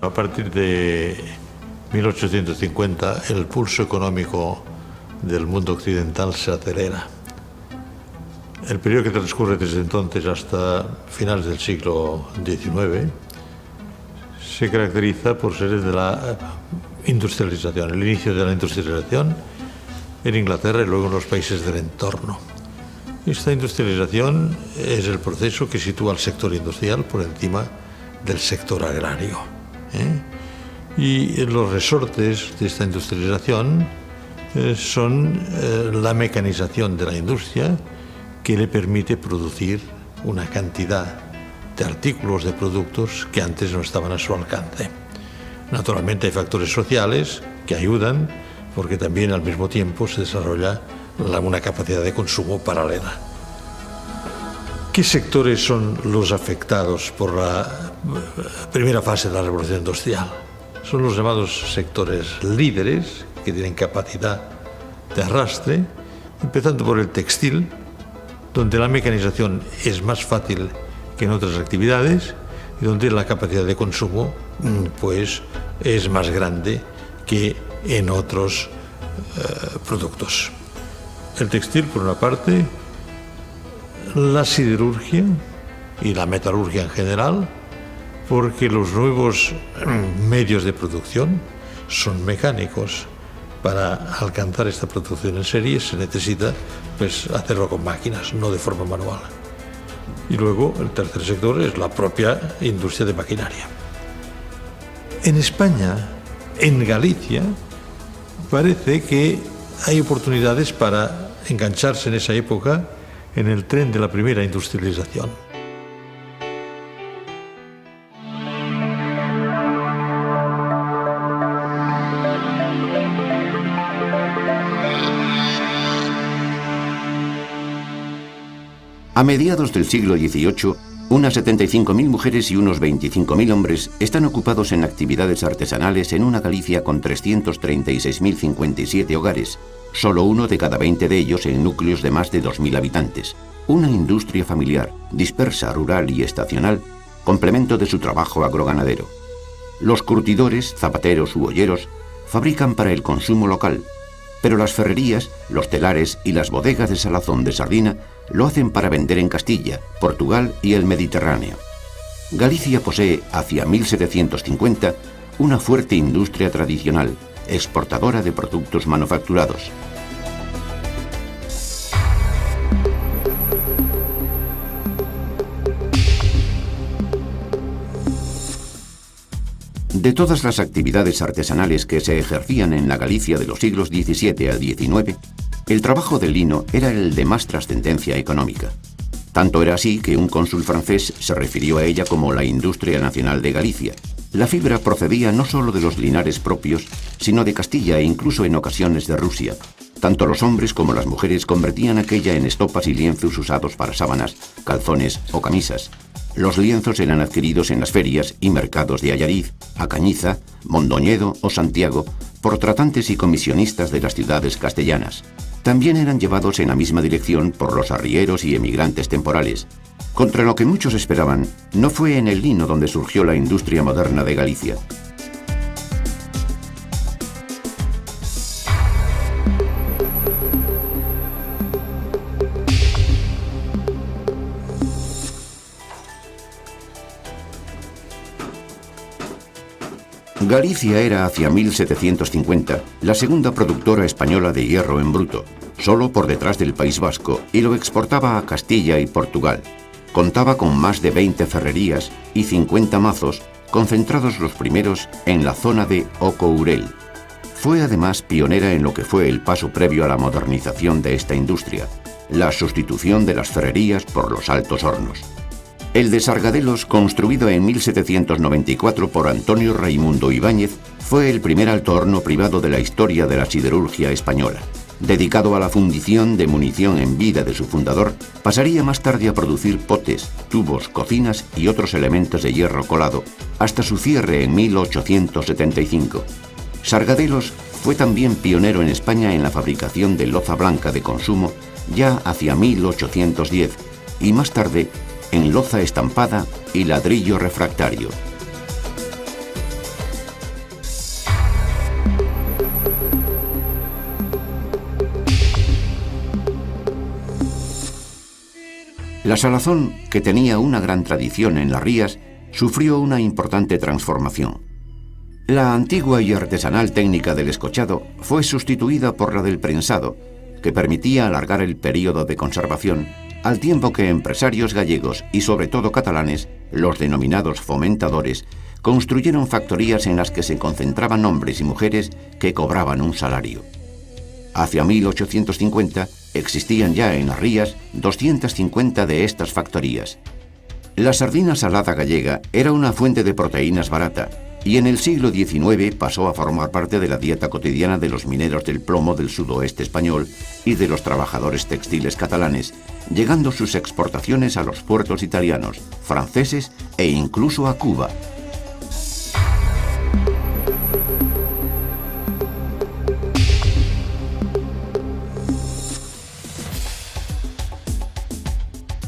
A partir de 1850 el pulso económico del mundo occidental se acelera. El periodo que transcurre desde entonces hasta finales del siglo XIX se caracteriza por ser de la industrialización, el inicio de la industrialización en Inglaterra y luego en los países del entorno. Esta industrialización es el proceso que sitúa al sector industrial por encima del sector agrario. Y los resortes de esta industrialización son la mecanización de la industria, que le permite producir una cantidad de artículos, de productos que antes no estaban a su alcance. Naturalmente hay factores sociales que ayudan, porque también al mismo tiempo se desarrolla una capacidad de consumo paralela. ¿Qué sectores son los afectados por la primera fase de la revolución industrial? Son los llamados sectores líderes, que tienen capacidad de arrastre, empezando por el textil, donde la mecanización es más fácil que en otras actividades y donde la capacidad de consumo pues, es más grande que en otros productos. El textil, por una parte, la siderurgia y la metalurgia en general, porque los nuevos medios de producción son mecánicos. Para alcanzar esta producción en serie se necesita pues, hacerlo con máquinas, no de forma manual. Y luego el tercer sector es la propia industria de maquinaria. En España, en Galicia, parece que hay oportunidades para engancharse en esa época en el tren de la primera industrialización. A mediados del siglo XVIII, unas 75.000 mujeres y unos 25.000 hombres están ocupados en actividades artesanales en una Galicia con 336.057 hogares, solo uno de cada 20 de ellos en núcleos de más de 2.000 habitantes. Una industria familiar, dispersa, rural y estacional, complemento de su trabajo agroganadero. Los curtidores, zapateros u olleros fabrican para el consumo local, pero las ferrerías, los telares y las bodegas de salazón de sardina lo hacen para vender en Castilla, Portugal y el Mediterráneo. Galicia posee, hacia 1750, una fuerte industria tradicional, exportadora de productos manufacturados. De todas las actividades artesanales que se ejercían en la Galicia de los siglos XVII al XIX, el trabajo del lino era el de más trascendencia económica. Tanto era así que un cónsul francés se refirió a ella como la industria nacional de Galicia. La fibra procedía no solo de los linares propios, sino de Castilla e incluso en ocasiones de Rusia. Tanto los hombres como las mujeres convertían aquella en estopas y lienzos usados para sábanas, calzones o camisas. Los lienzos eran adquiridos en las ferias y mercados de Allariz, Acañiza, Mondoñedo o Santiago por tratantes y comisionistas de las ciudades castellanas. También eran llevados en la misma dirección por los arrieros y emigrantes temporales. Contra lo que muchos esperaban, no fue en el lino donde surgió la industria moderna de Galicia. Galicia era hacia 1750 la segunda productora española de hierro en bruto, solo por detrás del País Vasco, y lo exportaba a Castilla y Portugal. Contaba con más de 20 ferrerías y 50 mazos, concentrados los primeros en la zona de Ocourel. Fue además pionera en lo que fue el paso previo a la modernización de esta industria, la sustitución de las ferrerías por los altos hornos. El de Sargadelos, construido en 1794 por Antonio Raimundo Ibáñez, fue el primer alto horno privado de la historia de la siderurgia española. Dedicado a la fundición de munición en vida de su fundador, pasaría más tarde a producir potes, tubos, cocinas y otros elementos de hierro colado, hasta su cierre en 1875. Sargadelos fue también pionero en España en la fabricación de loza blanca de consumo ya hacia 1810 y más tarde en loza estampada y ladrillo refractario. La salazón, que tenía una gran tradición en las rías, sufrió una importante transformación. La antigua y artesanal técnica del escochado fue sustituida por la del prensado, que permitía alargar el período de conservación, al tiempo que empresarios gallegos y sobre todo catalanes, los denominados fomentadores, construyeron factorías en las que se concentraban hombres y mujeres que cobraban un salario. Hacia 1850 existían ya en las rías 250 de estas factorías. La sardina salada gallega era una fuente de proteínas barata y en el siglo XIX pasó a formar parte de la dieta cotidiana de los mineros del plomo del sudoeste español y de los trabajadores textiles catalanes, llegando sus exportaciones a los puertos italianos, franceses e incluso a Cuba.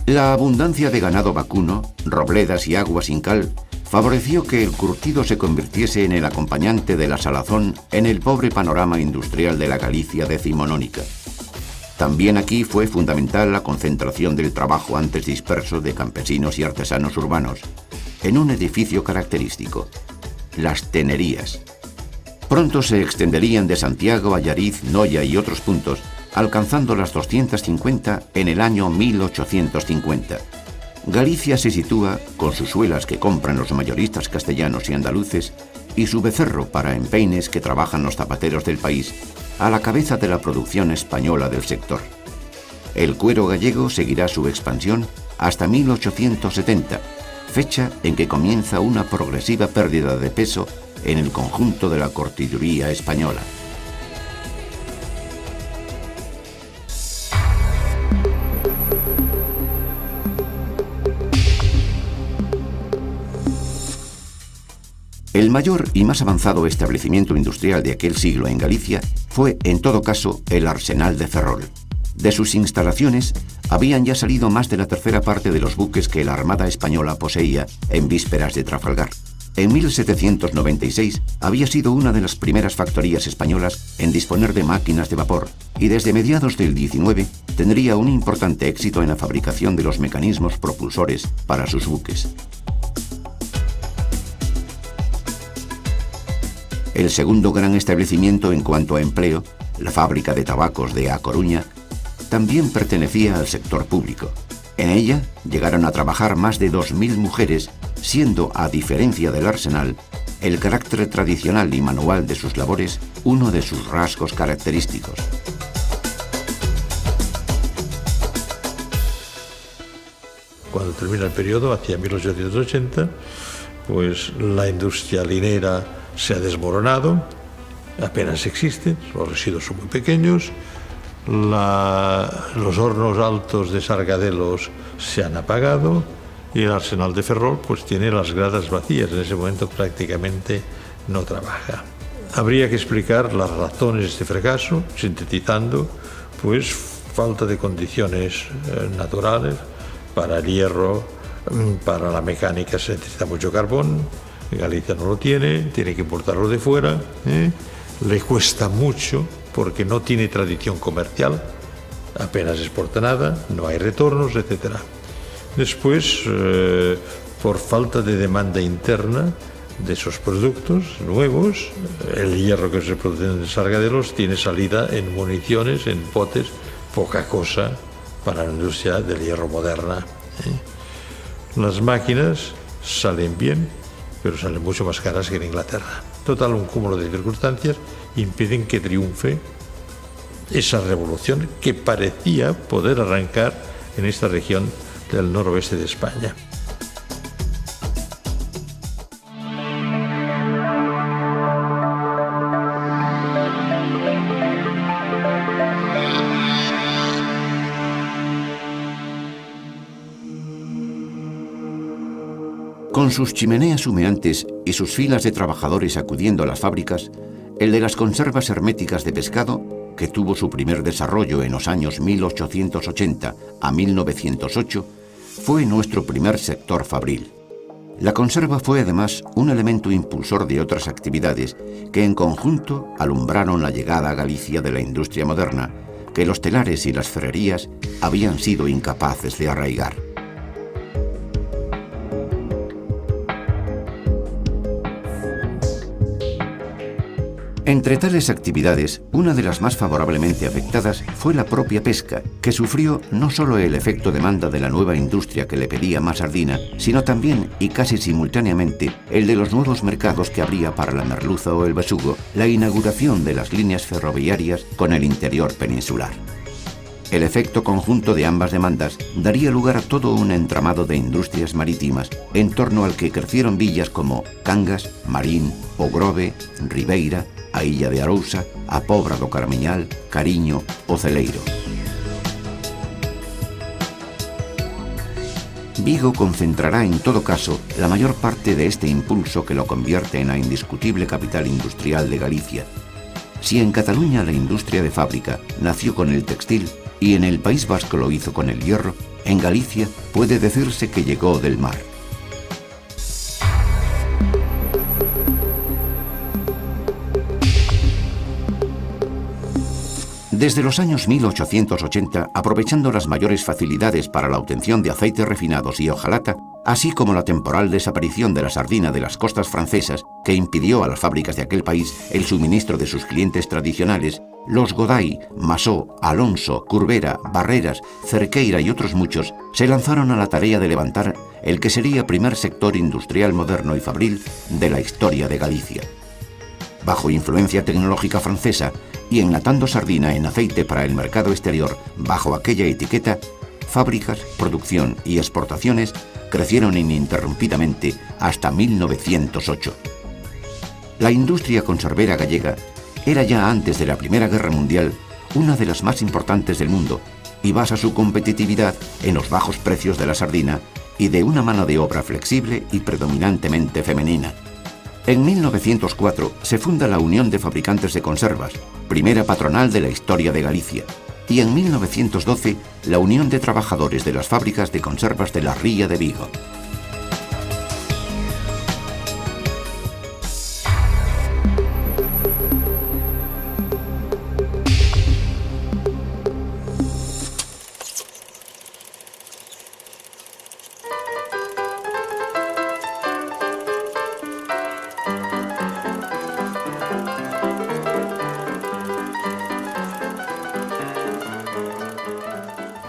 La abundancia de ganado vacuno, robledas y agua sin cal favoreció que el curtido se convirtiese en el acompañante de la salazón en el pobre panorama industrial de la Galicia decimonónica. También aquí fue fundamental la concentración del trabajo antes disperso de campesinos y artesanos urbanos, en un edificio característico, las tenerías. Pronto se extenderían de Santiago a Llariz, Noya y otros puntos, alcanzando las 250 en el año 1850. Galicia se sitúa, con sus suelas que compran los mayoristas castellanos y andaluces, y su becerro para empeines que trabajan los zapateros del país, a la cabeza de la producción española del sector. El cuero gallego seguirá su expansión hasta 1870, fecha en que comienza una progresiva pérdida de peso en el conjunto de la cortiduría española. El mayor y más avanzado establecimiento industrial de aquel siglo en Galicia fue, en todo caso, el Arsenal de Ferrol. De sus instalaciones habían ya salido más de la tercera parte de los buques que la Armada española poseía en vísperas de Trafalgar. En 1796 había sido una de las primeras factorías españolas en disponer de máquinas de vapor y desde mediados del 19 tendría un importante éxito en la fabricación de los mecanismos propulsores para sus buques. El segundo gran establecimiento en cuanto a empleo, la fábrica de tabacos de A Coruña, también pertenecía al sector público. En ella llegaron a trabajar más de 2000 mujeres, siendo, a diferencia del Arsenal, el carácter tradicional y manual de sus labores uno de sus rasgos característicos. Cuando termina el periodo, hacia 1880, pues la industria linera se ha desmoronado, apenas existen, los residuos son muy pequeños, los hornos altos de Sargadelos se han apagado y el Arsenal de Ferrol pues tiene las gradas vacías, en ese momento prácticamente no trabaja. Habría que explicar las razones de este fracaso, sintetizando, pues falta de condiciones naturales para el hierro, para la mecánica se necesita mucho carbón. Galicia no lo tiene que importarlo de fuera, le cuesta mucho porque no tiene tradición comercial, apenas exporta nada, no hay retornos, etc. Después, por falta de demanda interna de esos productos nuevos, el hierro que se produce en Sargadelos tiene salida en municiones, en potes, poca cosa para la industria del hierro moderna. Las máquinas salen bien, pero salen mucho más caras que en Inglaterra. Total, un cúmulo de circunstancias impiden que triunfe esa revolución que parecía poder arrancar en esta región del noroeste de España. Con sus chimeneas humeantes y sus filas de trabajadores acudiendo a las fábricas, el de las conservas herméticas de pescado, que tuvo su primer desarrollo en los años 1880 a 1908, fue nuestro primer sector fabril. La conserva fue además un elemento impulsor de otras actividades que en conjunto alumbraron la llegada a Galicia de la industria moderna, que los telares y las ferrerías habían sido incapaces de arraigar. Entre tales actividades, una de las más favorablemente afectadas fue la propia pesca, que sufrió no solo el efecto demanda de la nueva industria que le pedía más sardina, sino también, y casi simultáneamente, el de los nuevos mercados que abría para la merluza o el besugo, la inauguración de las líneas ferroviarias con el interior peninsular. El efecto conjunto de ambas demandas daría lugar a todo un entramado de industrias marítimas, en torno al que crecieron villas como Cangas, Marín, O Grove, Ribeira, a Illa de Arousa, a Pobra do Caramiñal, Cariño o Celeiro. Vigo concentrará en todo caso la mayor parte de este impulso que lo convierte en la indiscutible capital industrial de Galicia. Si en Cataluña la industria de fábrica nació con el textil y en el País Vasco lo hizo con el hierro, en Galicia puede decirse que llegó del mar. Desde los años 1880, aprovechando las mayores facilidades para la obtención de aceites refinados y hojalata, así como la temporal desaparición de la sardina de las costas francesas, que impidió a las fábricas de aquel país el suministro de sus clientes tradicionales, los Goday, Masó, Alonso, Curbera, Barreras, Cerqueira y otros muchos se lanzaron a la tarea de levantar el que sería primer sector industrial moderno y fabril de la historia de Galicia. Bajo influencia tecnológica francesa y enlatando sardina en aceite para el mercado exterior bajo aquella etiqueta, fábricas, producción y exportaciones crecieron ininterrumpidamente hasta 1908. La industria conservera gallega era ya antes de la Primera Guerra Mundial una de las más importantes del mundo y basa su competitividad en los bajos precios de la sardina y de una mano de obra flexible y predominantemente femenina. En 1904 se funda la Unión de Fabricantes de Conservas, primera patronal de la historia de Galicia, y en 1912 la Unión de Trabajadores de las Fábricas de Conservas de la Ría de Vigo.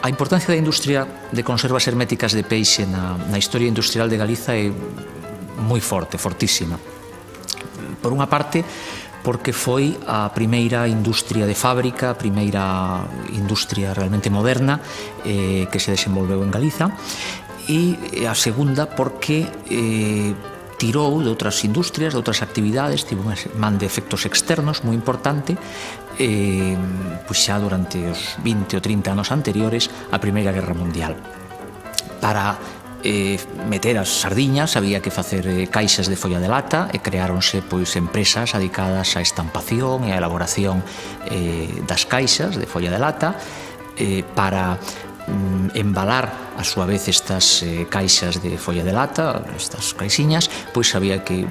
A importancia da industria de conservas herméticas de peixe na historia industrial de Galiza é moi forte, fortísima. Por unha parte, porque foi a primeira industria de fábrica, a primeira industria realmente moderna que se desenvolveu en Galiza, e a segunda porque tirou de outras industrias, de outras actividades, tivo unha man de efectos externos moi importante, pois xa durante os 20 ou 30 anos anteriores á Primeira Guerra Mundial. Para meter as sardiñas había que facer caixas de folla de lata e creáronse pois empresas dedicadas á estampación e á elaboración das caixas de folla de lata para embalar a súa vez estas caixas de folla de lata, estas caixiñas, pois había que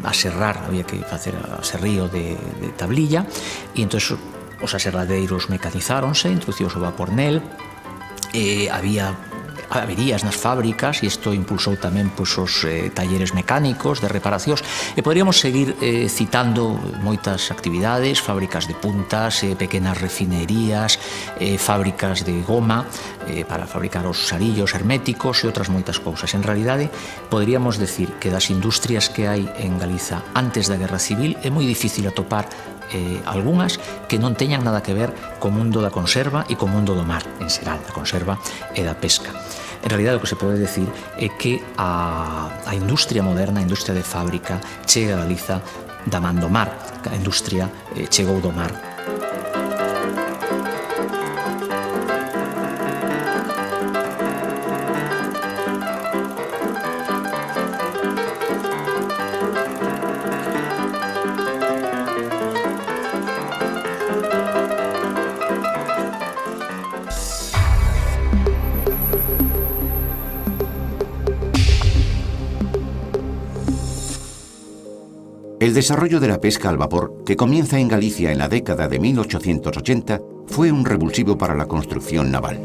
aserrar, había que facer aserrío de tablilla, e entón os aserradeiros mecanizáronse, introducidos o vapor nel, había averías nas fábricas e isto impulsou tamén pois, os talleres mecánicos de reparacións e poderíamos seguir citando moitas actividades, fábricas de puntas, pequenas refinerías, fábricas de goma para fabricar os sarillos herméticos e outras moitas cousas. En realidade, poderíamos decir que das industrias que hai en Galiza antes da Guerra Civil é moi difícil atopar algunhas que non teñan nada que ver co mundo da conserva e co mundo do mar, en xeral, da conserva e da pesca. En realidade, o que se pode decir é que a industria moderna, a industria de fábrica, chega a Galiza da man do mar. A industria chegou do mar. El desarrollo de la pesca al vapor, que comienza en Galicia en la década de 1880, fue un revulsivo para la construcción naval.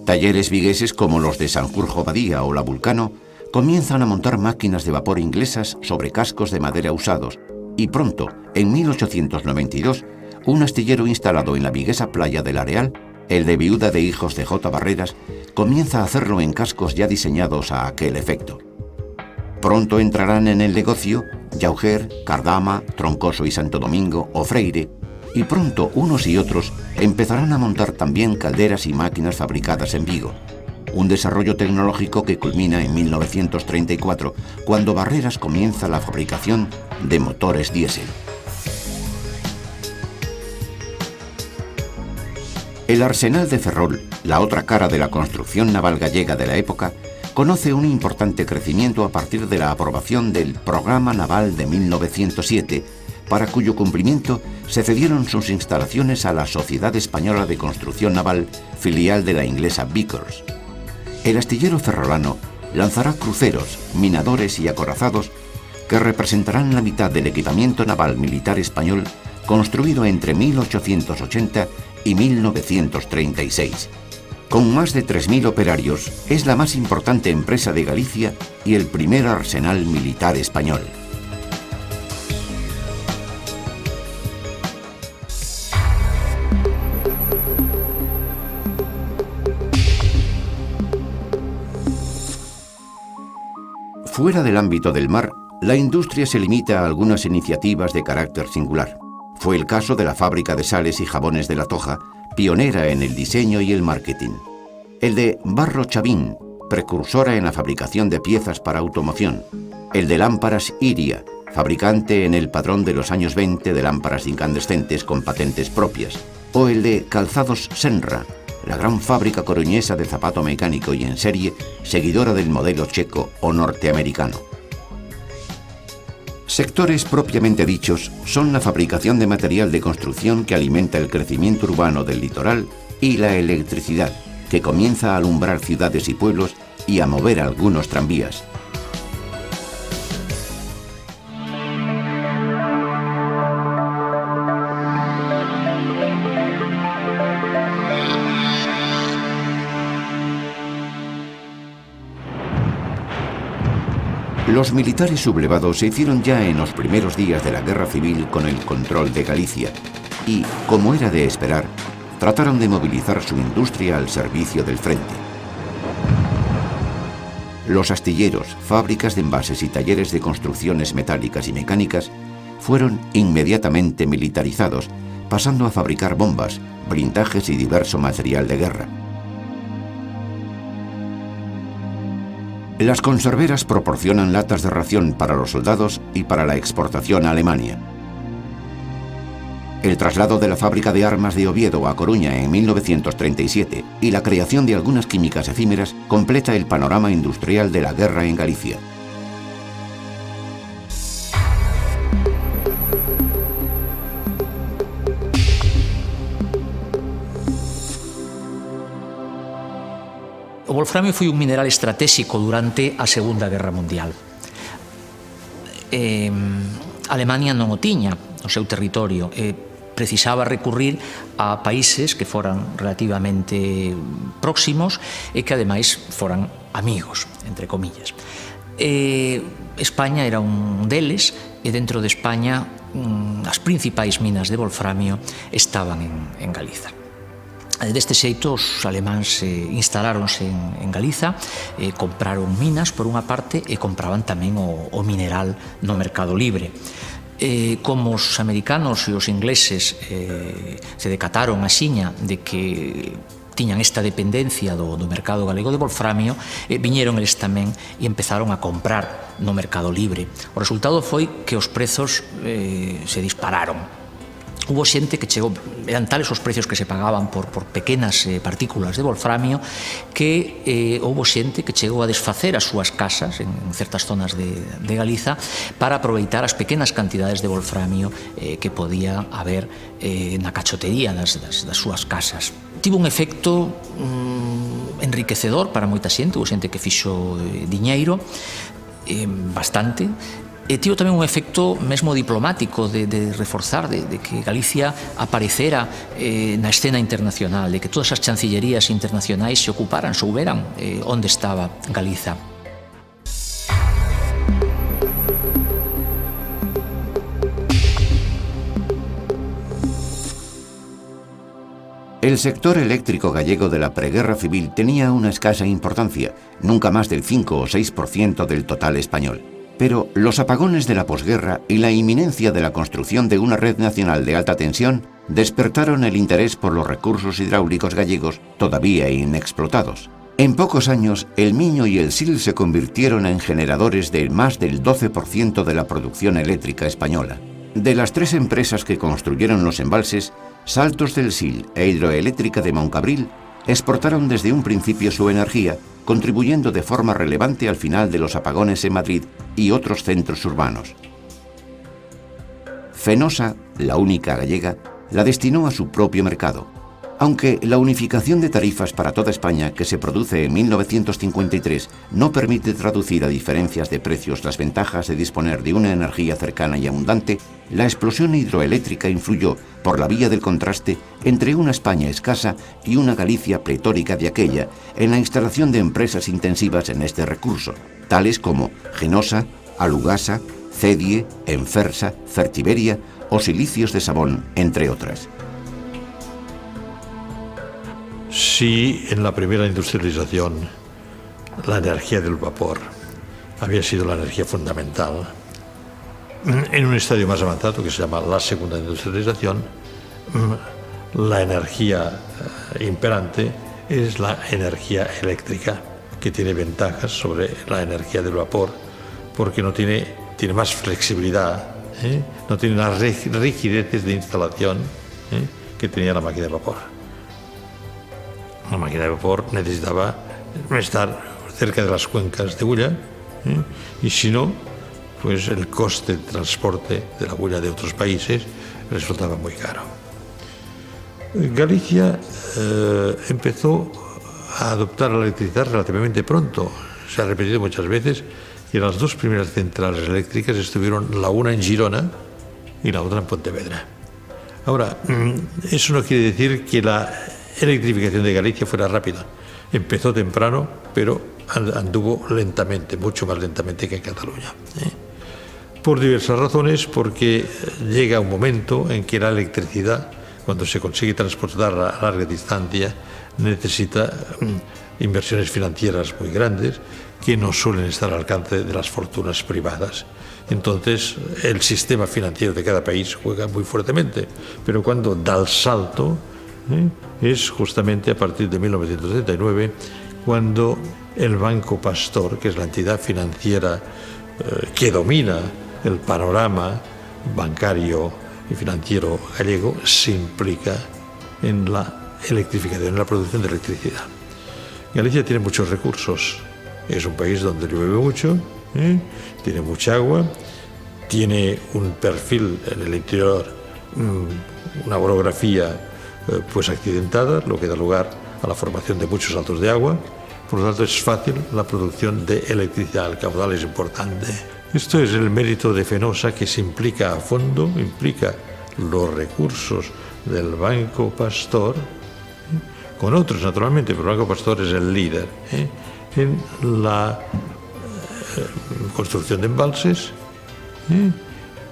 Talleres vigueses como los de Sanjurjo Badía o La Vulcano comienzan a montar máquinas de vapor inglesas sobre cascos de madera usados y pronto, en 1892, un astillero instalado en la viguesa playa del Areal, el de Viuda de Hijos de J. Barreras, comienza a hacerlo en cascos ya diseñados a aquel efecto. Pronto entrarán en el negocio Llauger, Cardama, Troncoso y Santo Domingo o Freire, y pronto unos y otros empezarán a montar también calderas y máquinas fabricadas en Vigo. Un desarrollo tecnológico que culmina en 1934, cuando Barreras comienza la fabricación de motores diésel. El arsenal de Ferrol, la otra cara de la construcción naval gallega de la época, conoce un importante crecimiento a partir de la aprobación del Programa Naval de 1907, para cuyo cumplimiento se cedieron sus instalaciones a la Sociedad Española de Construcción Naval, filial de la inglesa Vickers. El astillero ferrolano lanzará cruceros, minadores y acorazados que representarán la mitad del equipamiento naval militar español construido entre 1880 y 1936. Con más de 3.000 operarios, es la más importante empresa de Galicia y el primer arsenal militar español. Fuera del ámbito del mar, la industria se limita a algunas iniciativas de carácter singular. Fue el caso de la fábrica de sales y jabones de La Toja, pionera en el diseño y el marketing. El de Barro Chavín, precursora en la fabricación de piezas para automoción. El de Lámparas Iria, fabricante en el padrón de los años 20 de lámparas incandescentes con patentes propias. O el de Calzados Senra, la gran fábrica coruñesa de zapato mecánico y en serie, seguidora del modelo checo o norteamericano. Sectores propiamente dichos son la fabricación de material de construcción que alimenta el crecimiento urbano del litoral y la electricidad, que comienza a alumbrar ciudades y pueblos y a mover algunos tranvías. Los militares sublevados se hicieron ya en los primeros días de la guerra civil con el control de Galicia y, como era de esperar, trataron de movilizar su industria al servicio del frente. Los astilleros, fábricas de envases y talleres de construcciones metálicas y mecánicas fueron inmediatamente militarizados, pasando a fabricar bombas, blindajes y diverso material de guerra. Las conserveras proporcionan latas de ración para los soldados y para la exportación a Alemania. El traslado de la fábrica de armas de Oviedo a Coruña en 1937 y la creación de algunas químicas efímeras completa el panorama industrial de la guerra en Galicia. O wolframio foi un mineral estratégico durante a Segunda Guerra Mundial. Alemania non o tiña no seu territorio e precisaba recurrir a países que foran relativamente próximos e que ademais foran amigos, entre comillas. España era un deles e dentro de España as principais minas de wolframio estaban en Galiza. Deste xeito, os alemáns instaláronse en Galiza, compraron minas por unha parte e compraban tamén o mineral no mercado libre. Como os americanos e os ingleses se decataron axiña de que tiñan esta dependencia do mercado galego de wolframio, viñeron eles tamén e empezaron a comprar no mercado libre. O resultado foi que os prezos se dispararon. Hubo xente que chegou, eran tales os precios que se pagaban por pequenas partículas de wolframio que houbo xente que chegou a desfacer as súas casas en certas zonas de Galiza para aproveitar as pequenas cantidades de wolframio que podía haber na cachotería das súas casas. Tivo un efecto enriquecedor para moita xente, houbo xente que fixo diñeiro bastante. E tivo tamén un efecto mesmo diplomático de reforzar, de que Galicia aparecera na escena internacional, de que todas as chancillerías internacionais se ocuparan, souberan onde estaba Galiza. El sector eléctrico gallego de la preguerra civil tenía una escasa importancia, nunca más del 5 o 6% del total español. Pero los apagones de la posguerra y la inminencia de la construcción de una red nacional de alta tensión despertaron el interés por los recursos hidráulicos gallegos todavía inexplotados. En pocos años, el Miño y el Sil se convirtieron en generadores de más del 12% de la producción eléctrica española. De las 3 empresas que construyeron los embalses, Saltos del Sil e Hidroeléctrica de Moncabril exportaron desde un principio su energía, contribuyendo de forma relevante al final de los apagones en Madrid y otros centros urbanos. Fenosa, la única gallega, la destinó a su propio mercado. Aunque la unificación de tarifas para toda España que se produce en 1953 no permite traducir a diferencias de precios las ventajas de disponer de una energía cercana y abundante, la explosión hidroeléctrica influyó, por la vía del contraste, entre una España escasa y una Galicia pletórica de aquella, en la instalación de empresas intensivas en este recurso, tales como Genosa, Alugasa, Cedie, Enfersa, Fertiberia o Silicios de Sabón, entre otras. Si en la primera industrialización la energía del vapor había sido la energía fundamental, en un estadio más avanzado que se llama la segunda industrialización, la energía imperante es la energía eléctrica, que tiene ventajas sobre la energía del vapor porque tiene más flexibilidad, no tiene las rigideces de instalación que tenía la máquina de vapor. La máquina de vapor necesitaba estar cerca de las cuencas de hulla, y si no, pues el coste de transporte de la hulla de otros países resultaba muy caro. Galicia empezó a adoptar la electricidad relativamente pronto. Se ha repetido muchas veces que las 2 primeras centrales eléctricas estuvieron la una en Girona y la otra en Pontevedra. Ahora, eso no quiere decir que la electrificación de Galicia fuera rápida. Empezó temprano, pero anduvo lentamente, mucho más lentamente que en Cataluña. Por diversas razones, porque llega un momento en que la electricidad, cuando se consigue transportarla a larga distancia, necesita inversiones financieras muy grandes que no suelen estar al alcance de las fortunas privadas. Entonces, el sistema financiero de cada país juega muy fuertemente, pero cuando da el salto, es justamente a partir de 1979 cuando el Banco Pastor, que es la entidad financiera que domina el panorama bancario y financiero gallego, se implica en la electrificación, en la producción de electricidad. Galicia tiene muchos recursos, es un país donde llueve mucho, tiene mucha agua, tiene un perfil en el interior, una orografía pues accidentada, lo que da lugar a la formación de muchos saltos de agua. Por lo tanto, es fácil la producción de electricidad, el caudal es importante. Esto es el mérito de Fenosa, que se implica a fondo, implica los recursos del Banco Pastor, con otros naturalmente, pero el Banco Pastor es el líder en la construcción de embalses,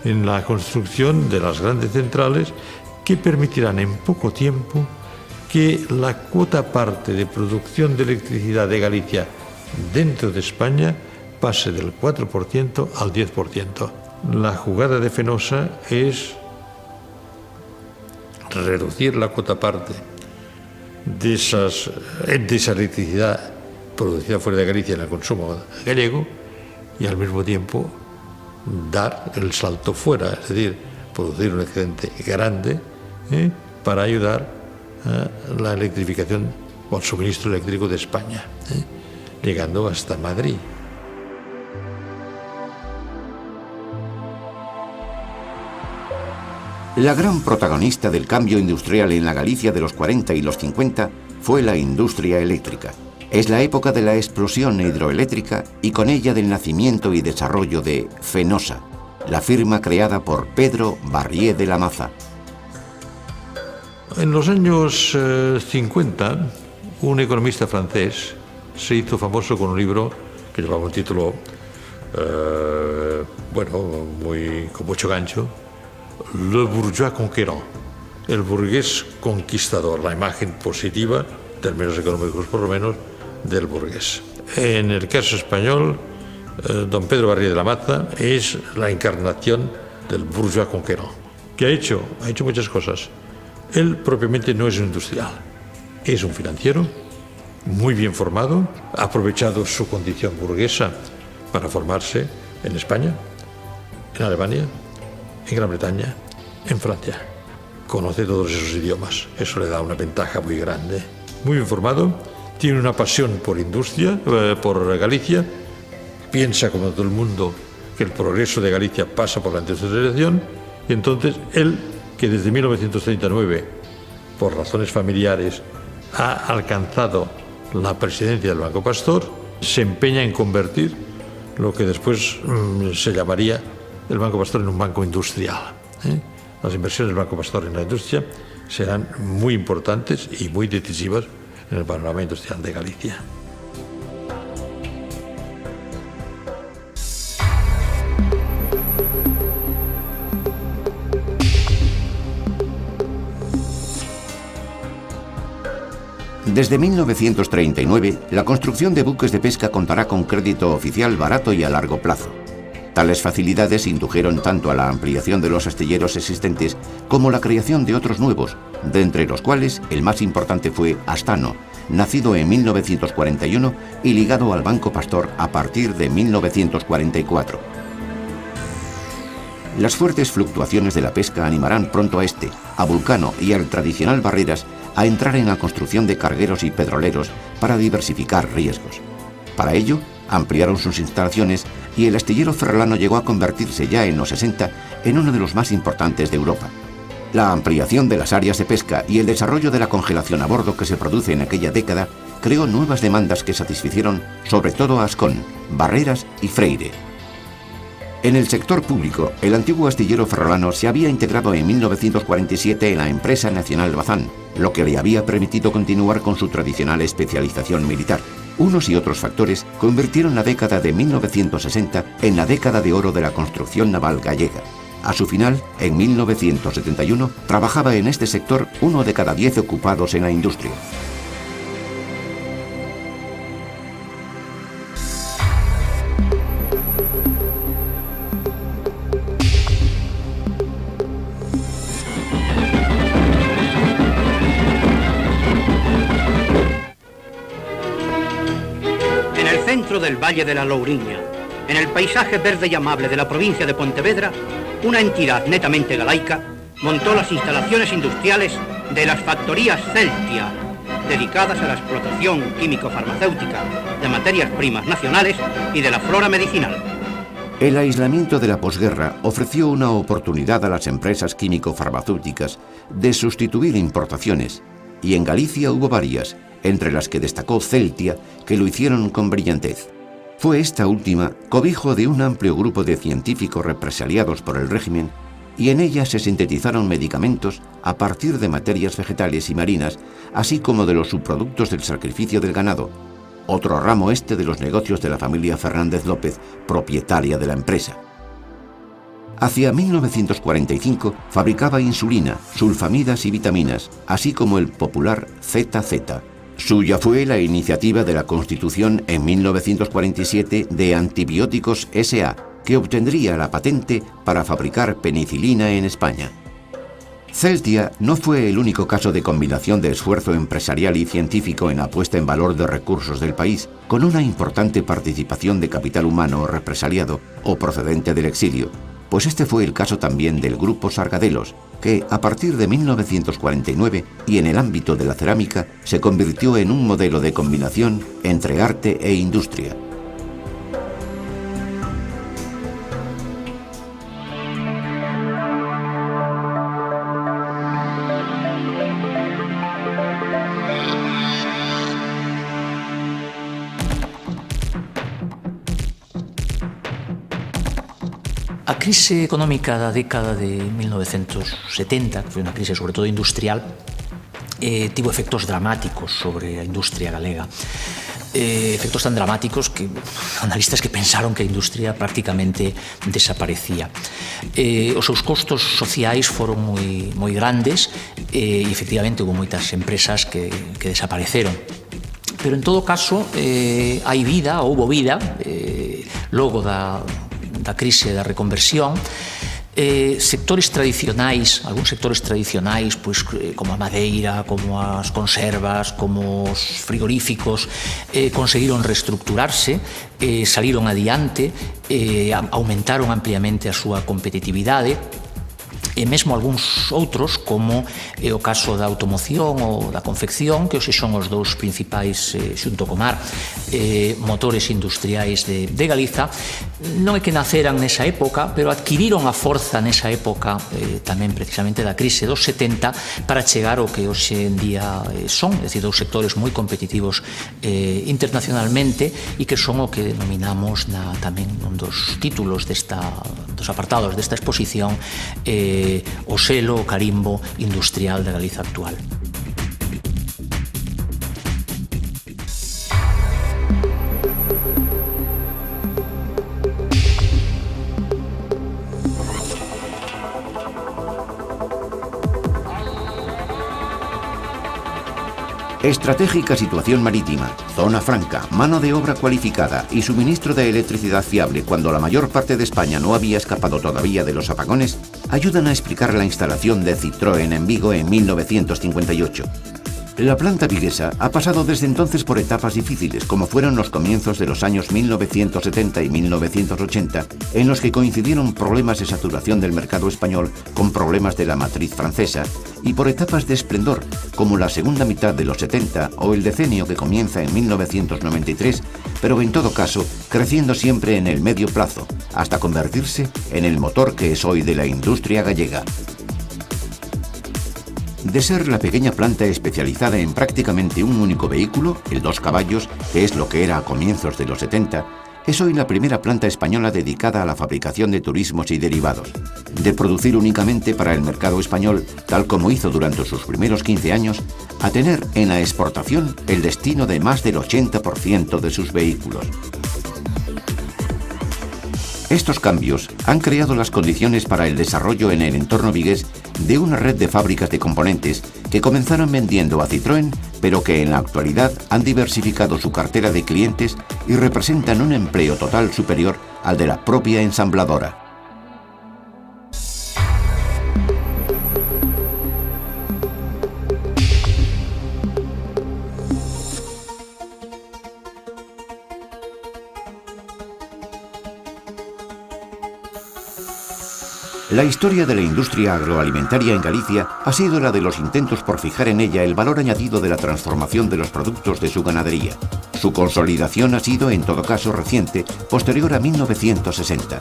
en la construcción de las grandes centrales, que permitirán en poco tiempo que la cuota parte de producción de electricidad de Galicia dentro de España pase del 4% al 10%. La jugada de Fenosa es reducir la cuota parte de esa electricidad producida fuera de Galicia en el consumo gallego y al mismo tiempo dar el salto fuera, es decir, producir un excedente grande para ayudar a la electrificación o al suministro eléctrico de España, llegando hasta Madrid. La gran protagonista del cambio industrial en la Galicia de los 40 y los 50 fue la industria eléctrica. Es la época de la explosión hidroeléctrica y con ella del nacimiento y desarrollo de Fenosa, la firma creada por Pedro Barrié de la Maza. En los años 50, un economista francés se hizo famoso con un libro que llevaba un título, con mucho gancho, Le Bourgeois Conquérant, el burgués conquistador, la imagen positiva, en términos económicos por lo menos, del burgués. En el caso español, don Pedro Barrié de la Maza es la encarnación del bourgeois conquérant. ¿Qué ha hecho? Ha hecho muchas cosas. Él propiamente no es un industrial, es un financiero muy bien formado, ha aprovechado su condición burguesa para formarse en España, en Alemania, en Gran Bretaña, en Francia. Conoce todos esos idiomas, eso le da una ventaja muy grande. Muy bien formado, tiene una pasión por industria, por Galicia, piensa como todo el mundo que el progreso de Galicia pasa por la industrialización, y entonces él, que desde 1939, por razones familiares, ha alcanzado la presidencia del Banco Pastor, se empeña en convertir lo que después se llamaría el Banco Pastor en un banco industrial. Las inversiones del Banco Pastor en la industria serán muy importantes y muy decisivas en el panorama industrial de Galicia. Desde 1939, la construcción de buques de pesca contará con crédito oficial barato y a largo plazo. Tales facilidades indujeron tanto a la ampliación de los astilleros existentes como la creación de otros nuevos, de entre los cuales el más importante fue Astano, nacido en 1941 y ligado al Banco Pastor a partir de 1944. Las fuertes fluctuaciones de la pesca animarán pronto a este, a Vulcano y al tradicional Barreras a entrar en la construcción de cargueros y petroleros para diversificar riesgos. Para ello, ampliaron sus instalaciones y el astillero ferrolano llegó a convertirse ya en los 60 en uno de los más importantes de Europa. La ampliación de las áreas de pesca y el desarrollo de la congelación a bordo que se produce en aquella década creó nuevas demandas que satisficieron sobre todo a Ascón, Barreras y Freire. En el sector público, el antiguo astillero ferrolano se había integrado en 1947 en la empresa nacional Bazán, lo que le había permitido continuar con su tradicional especialización militar. Unos y otros factores convirtieron la década de 1960 en la década de oro de la construcción naval gallega. A su final, en 1971, trabajaba en este sector 1 de cada 10 ocupados en la industria. Del Valle de la Louriña, en el paisaje verde y amable de la provincia de Pontevedra, una entidad netamente galaica montó las instalaciones industriales de las factorías Celtia, dedicadas a la explotación químico-farmacéutica de materias primas nacionales y de la flora medicinal. El aislamiento de la posguerra ofreció una oportunidad a las empresas químico-farmacéuticas de sustituir importaciones, y en Galicia hubo varias, entre las que destacó Celtia, que lo hicieron con brillantez. Fue esta última cobijo de un amplio grupo de científicos represaliados por el régimen, y en ella se sintetizaron medicamentos a partir de materias vegetales y marinas, así como de los subproductos del sacrificio del ganado, otro ramo este de los negocios de la familia Fernández López, propietaria de la empresa. Hacia 1945 fabricaba insulina, sulfamidas y vitaminas, así como el popular ZZ. Suya fue la iniciativa de la constitución en 1947 de Antibióticos S.A., que obtendría la patente para fabricar penicilina en España. Celtia no fue el único caso de combinación de esfuerzo empresarial y científico en la puesta en valor de recursos del país, con una importante participación de capital humano represaliado o procedente del exilio, pues este fue el caso también del Grupo Sargadelos, que a partir de 1949 y en el ámbito de la cerámica se convirtió en un modelo de combinación entre arte e industria. A crise económica da década de 1970, que foi unha crise sobre todo industrial, tivo efectos dramáticos sobre a industria galega. Efectos tan dramáticos que analistas que pensaron que a industria prácticamente desaparecía. Os seus costos sociais foron moi grandes e efectivamente houve moitas empresas que desapareceron. Pero en todo caso hai vida, houve vida, logo da crise da reconversión. Sectores tradicionais, algúns sectores tradicionais, pois, como a madeira, como as conservas, como os frigoríficos, conseguiron reestructurarse, saliron adiante, aumentaron ampliamente a súa competitividade, e mesmo algúns outros, como é o caso da automoción ou da confección, que hoxe son os dous principais, xunto co mar, motores industriais de Galiza. Non é que naceran nesa época, pero adquiriron a forza nesa época, tamén precisamente da crise dos 70, para chegar ao que hoxe en día son, é dicir, dous sectores moi competitivos internacionalmente e que son o que denominamos tamén un dos títulos dos apartados desta exposición, o selo, o carimbo industrial da Galiza actual. Estratégica situación marítima, zona franca, mano de obra cualificada y suministro de electricidad fiable cuando la mayor parte de España no había escapado todavía de los apagones, ayudan a explicar la instalación de Citroën en Vigo en 1958. La planta viguesa ha pasado desde entonces por etapas difíciles, como fueron los comienzos de los años 1970 y 1980, en los que coincidieron problemas de saturación del mercado español con problemas de la matriz francesa, y por etapas de esplendor, como la segunda mitad de los 70 o el decenio que comienza en 1993, pero en todo caso creciendo siempre en el medio plazo, hasta convertirse en el motor que es hoy de la industria gallega. De ser la pequeña planta especializada en prácticamente un único vehículo, el 2 caballos, que es lo que era a comienzos de los 70, es hoy la primera planta española dedicada a la fabricación de turismos y derivados. De producir únicamente para el mercado español, tal como hizo durante sus primeros 15 años, a tener en la exportación el destino de más del 80% de sus vehículos. Estos cambios han creado las condiciones para el desarrollo en el entorno vigués de una red de fábricas de componentes que comenzaron vendiendo a Citroën, pero que en la actualidad han diversificado su cartera de clientes y representan un empleo total superior al de la propia ensambladora. La historia de la industria agroalimentaria en Galicia ha sido la de los intentos por fijar en ella el valor añadido de la transformación de los productos de su ganadería. Su consolidación ha sido, en todo caso, reciente, posterior a 1960.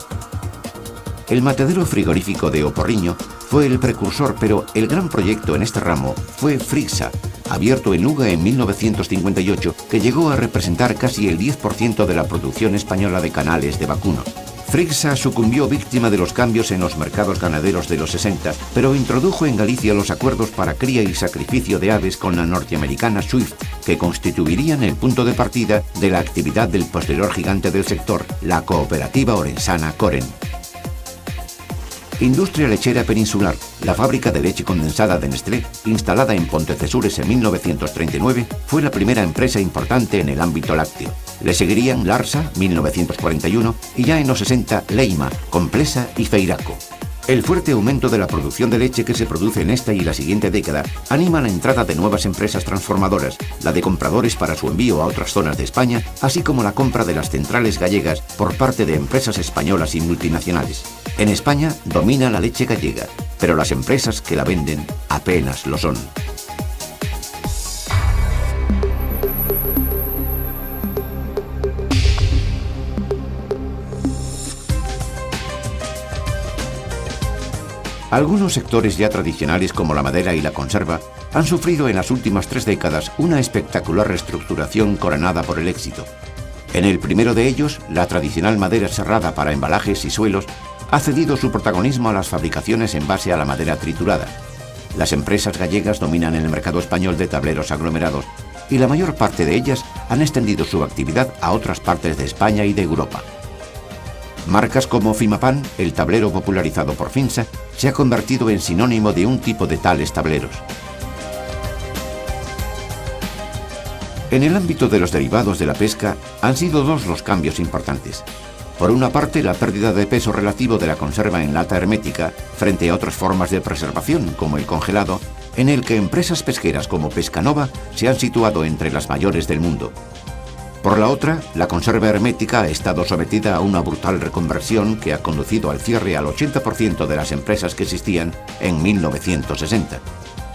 El matadero frigorífico de Oporriño fue el precursor, pero el gran proyecto en este ramo fue Frixa, abierto en Luga en 1958, que llegó a representar casi el 10% de la producción española de canales de vacuno. Frixa sucumbió víctima de los cambios en los mercados ganaderos de los 60, pero introdujo en Galicia los acuerdos para cría y sacrificio de aves con la norteamericana Swift, que constituirían el punto de partida de la actividad del posterior gigante del sector, la cooperativa orensana Coren. Industria Lechera Peninsular, la fábrica de leche condensada de Nestlé, instalada en Pontecesures en 1939, fue la primera empresa importante en el ámbito lácteo. Le seguirían Larsa, 1941, y ya en los 60 Leima, Complesa y Feiraco. El fuerte aumento de la producción de leche que se produce en esta y la siguiente década anima la entrada de nuevas empresas transformadoras, la de compradores para su envío a otras zonas de España, así como la compra de las centrales gallegas por parte de empresas españolas y multinacionales. En España domina la leche gallega, pero las empresas que la venden apenas lo son. Algunos sectores ya tradicionales como la madera y la conserva han sufrido en las últimas 3 décadas una espectacular reestructuración coronada por el éxito. En el primero de ellos, la tradicional madera serrada para embalajes y suelos ha cedido su protagonismo a las fabricaciones en base a la madera triturada. Las empresas gallegas dominan el mercado español de tableros aglomerados y la mayor parte de ellas han extendido su actividad a otras partes de España y de Europa. Marcas como Fimapan, el tablero popularizado por Finsa, se ha convertido en sinónimo de un tipo de tales tableros. En el ámbito de los derivados de la pesca han sido dos los cambios importantes. Por una parte, la pérdida de peso relativo de la conserva en lata hermética frente a otras formas de preservación, como el congelado, en el que empresas pesqueras como Pescanova se han situado entre las mayores del mundo. Por la otra, la conserva hermética ha estado sometida a una brutal reconversión que ha conducido al cierre al 80% de las empresas que existían en 1960.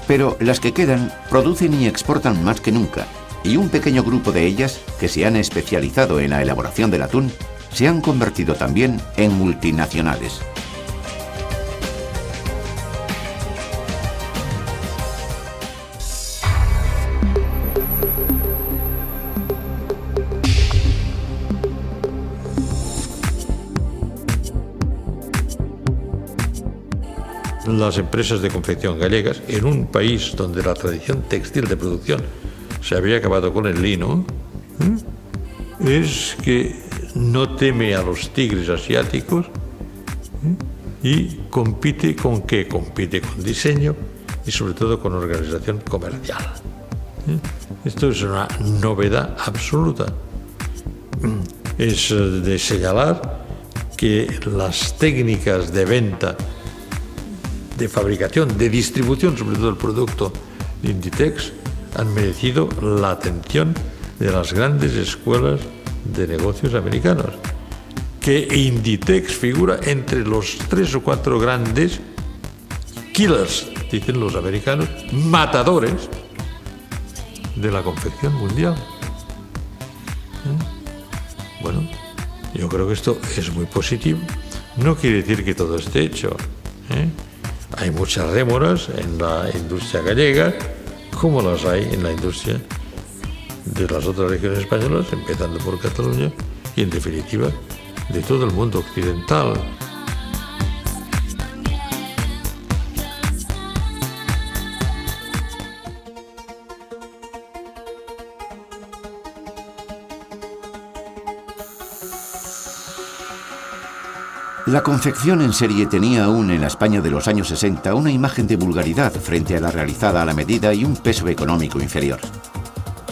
Pero las que quedan producen y exportan más que nunca, y un pequeño grupo de ellas, que se han especializado en la elaboración del atún, se han convertido también en multinacionales. Las empresas de confección gallegas, en un país donde la tradición textil de producción se había acabado con el lino, es que no teme a los tigres asiáticos y compite con qué? Compite con diseño y sobre todo con organización comercial. Esto es una novedad absoluta. Es de señalar que las técnicas de venta, de fabricación, de distribución, sobre todo el producto de Inditex, han merecido la atención de las grandes escuelas de negocios americanos, que Inditex figura entre los 3 o 4 grandes killers, dicen los americanos, matadores de la confección mundial. Bueno, yo creo que esto es muy positivo. No quiere decir que todo esté hecho. Hay muchas rémoras en la industria gallega, como las hay en la industria de las otras regiones españolas, empezando por Cataluña y, en definitiva, de todo el mundo occidental. La confección en serie tenía aún en la España de los años 60 una imagen de vulgaridad frente a la realizada a la medida y un peso económico inferior.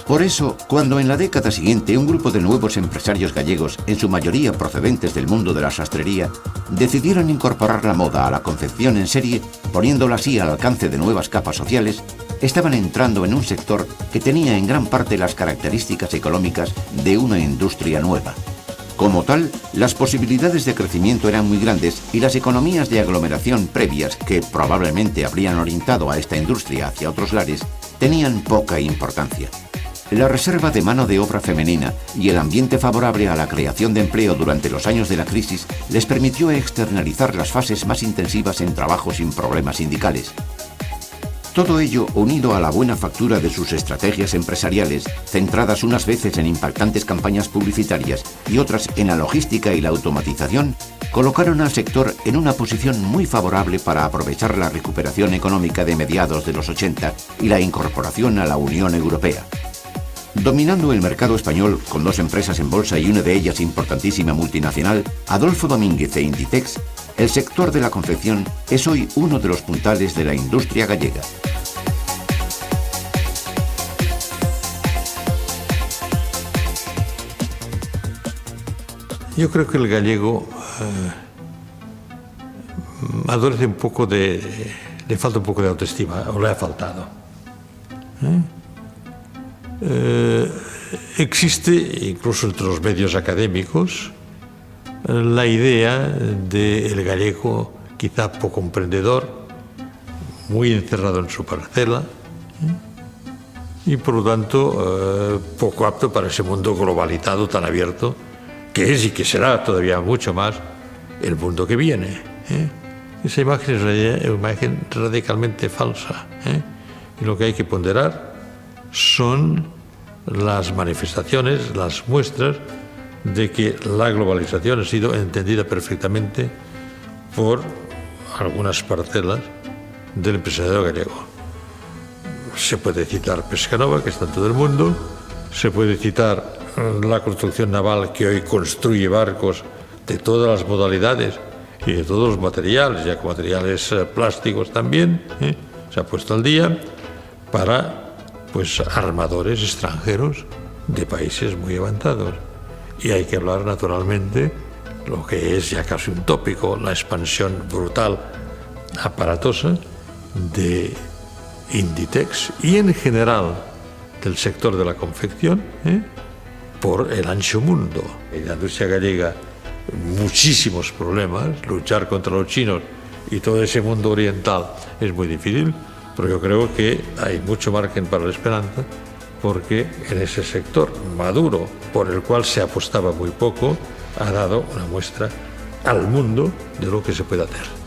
Por eso, cuando en la década siguiente un grupo de nuevos empresarios gallegos, en su mayoría procedentes del mundo de la sastrería, decidieron incorporar la moda a la confección en serie, poniéndola así al alcance de nuevas capas sociales, estaban entrando en un sector que tenía en gran parte las características económicas de una industria nueva. Como tal, las posibilidades de crecimiento eran muy grandes y las economías de aglomeración previas, que probablemente habrían orientado a esta industria hacia otros lares, tenían poca importancia. La reserva de mano de obra femenina y el ambiente favorable a la creación de empleo durante los años de la crisis les permitió externalizar las fases más intensivas en trabajos sin problemas sindicales. Todo ello, unido a la buena factura de sus estrategias empresariales, centradas unas veces en impactantes campañas publicitarias y otras en la logística y la automatización, colocaron al sector en una posición muy favorable para aprovechar la recuperación económica de mediados de los 80 y la incorporación a la Unión Europea. Dominando el mercado español con 2 empresas en bolsa y una de ellas importantísima multinacional, Adolfo Domínguez e Inditex, el sector de la confección es hoy uno de los puntales de la industria gallega. Yo creo que el gallego adolece un poco le falta un poco de autoestima, o le ha faltado. Existe, incluso entre los medios académicos, la idea del gallego quizá poco emprendedor, muy encerrado en su parcela y por lo tanto poco apto para ese mundo globalizado tan abierto que es y que será todavía mucho más el mundo que viene. Esa imagen es una imagen radicalmente falsa. Y lo que hay que ponderar son las manifestaciones, las muestras de que la globalización ha sido entendida perfectamente por algunas parcelas del empresariado gallego. Se puede citar Pescanova, que está en todo el mundo, se puede citar la construcción naval, que hoy construye barcos de todas las modalidades y de todos los materiales, ya que materiales plásticos también, se ha puesto al día para armadores extranjeros de países muy avanzados. Y hay que hablar naturalmente lo que es ya casi un tópico, la expansión brutal, aparatosa de Inditex y en general del sector de la confección por el ancho mundo. En la industria gallega muchísimos problemas, luchar contra los chinos y todo ese mundo oriental es muy difícil, pero yo creo que hay mucho margen para la esperanza, porque en ese sector maduro, por el cual se apostaba muy poco, ha dado una muestra al mundo de lo que se puede hacer.